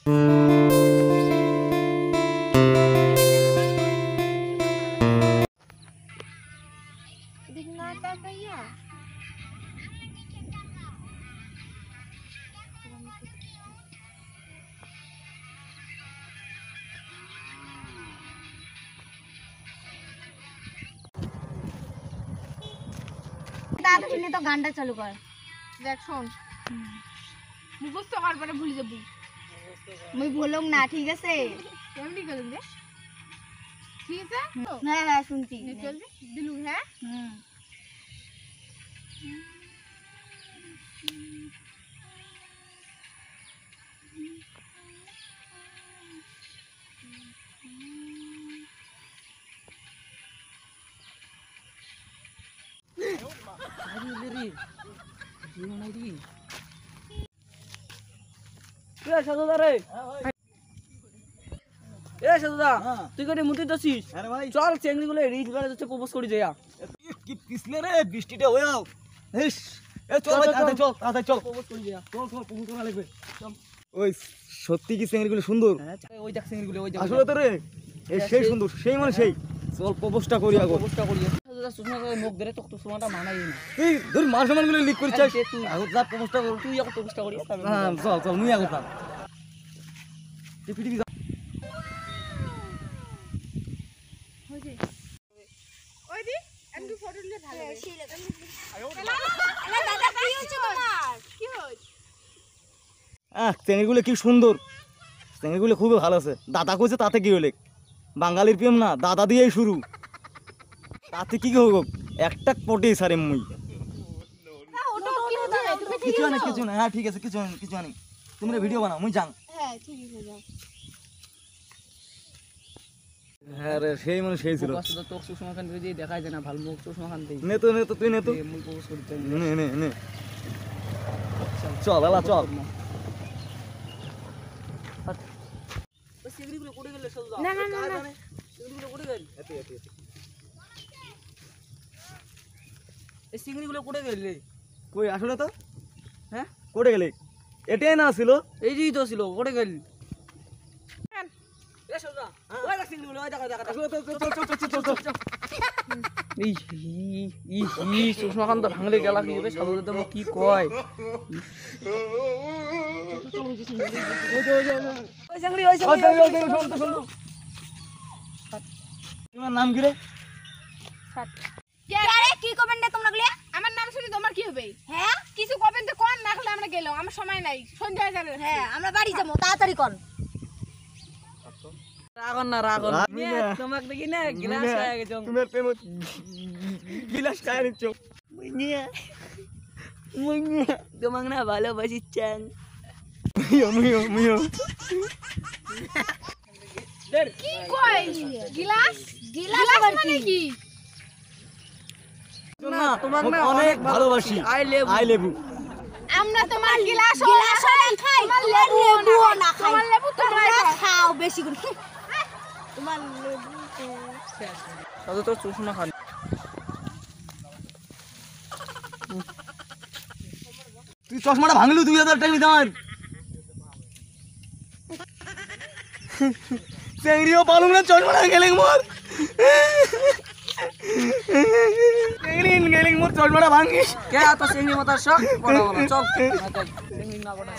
তো গানটা চালু কর। দেখ শোন, মুখস্থ হওয়ার পরে ভুলে যাবি। মুই ভুলুম না, ঠিক আছে? কেমনি গেলেন রে? ঠিক আছে? হ্যাঁ হ্যাঁ শুনছি। দিলু হ্যাঁ? তুই কেটে মুতি যাচ্ছিস? চল চেংড়ি গুলো রিচ করে যাচ্ছে প্রপোজ করি যাইয়া। কি পিছলে রে বৃষ্টিটা হইয়াও। হেস এ চল ভাই তাড়াতাড়ি চল তাড়াতাড়ি চল প্রপোজ করি যাইয়া। চল চল প্রপোজ করা লাগবে। ওই সত্যি কি চেংড়িগুলো সুন্দর? ওই দেখ চেংড়ি গুলো, ওই দেখ। আসলে তো রে এই সেই সুন্দর, সেই মানে সেই। চল প্রপোজটা করি আগে। প্রপোজটা করি। সুষমা করে মুখ ধরে তোকে তো সুষমাটা মানাই না। তুই ধর মান সম্মানগুলো লিক করিস। তুই আগে যা প্রপোজটা কর। তুই এখন প্রপোজটা করি। হ্যাঁ চল চল মুই আগে যা। পৃথিবী ওই দি একটু ফটো নিলে ভালো হবে। কি হইছে? চেংড়িগুলো কি সুন্দর, চেংড়িগুলো খুবই ভালো আছে। দাদা কইছে তাতে কি হলে বাঙালির প্রেম না দাদা দিয়েই শুরু, তাতে কি হোক একটা পটে সারে মুই কিছু না কিছু না। হ্যাঁ ঠিক আছে কিছু না কিছু না। তোমরা ভিডিও বানাও মুই যাং। হ্যাঁ ঠিক আছে যাও। হ্যাঁ রে সেই মানে সেই ছিল। তোর সুষমা খান দিয়ে দেখাই যায় না ভালো মুখ। সুষমা খান দিয়ে নে তো তুই নে তো মূল প্রপোজ করতে। নে নে নে চল এলা চল। ওই সিগড়িগুলো কোড়ে গেলে চল যা। না না না না সিগড়িগুলো কোড়ে গেল। এই সিগড়িগুলো কোড়ে গেল। কই আসলে তো হ্যাঁ কোটে গেলে এটাই না ছিল। এই যে তো ছিল কোড়ে গেল। এ চল যা। ওই দেখ সিগড়িগুলো, ওই দেখা দেখা। আসলে তো চল সুষমা খান তো ভাঙলে গেলা কি হবে? সাধু দাদা কি কয়? ওই চাংড়ি ওই চাংড়ি। তোমার নাম কি রে? আরে কি কবেন না তোমরা গুলো? আমার নাম শুনে তোমার কি হবে? হ্যাঁ কিছু কবেন তো কোন না হলে আমরা গেলাম। আমার সময় নাই, সন্ধ্যা হয়ে যাবে। হ্যাঁ আমরা বাড়ি যাবো, তাড়াতাড়ি কর। রাগন না রাগন। রাগনি না। তোমাকে দেখি না গ্লাস হয়ে গেছে। তুমি প্রেম গিলাস খায় নিচ্ছ। তোমাকে না ভালোবাসি চাং। মুইও কি কই? গিলাস গিলাস গিলাস আবার মানে কি? কি? না তোমাকে না অনেক ভালোবাসি। আই লেভ আই লেবু। আমরা তোমার গিলাস গিলাস না খাই, লেবুও না খাই। তোমার লেবু তোমরা খাও বেশি করে। তোমার লেবু সাধু তোর সুষমা খান। তুই চশমাটা ভাঙলু 2000 টাকা দাম। চেংড়িও পালুম না চশমাটা গেলে মোর। চেংড়ি গেলে মোর চশমাটা ভাঙিস। কে তো সিংহি মাতার শখ বড় বড় চল। সিংহি না বড়।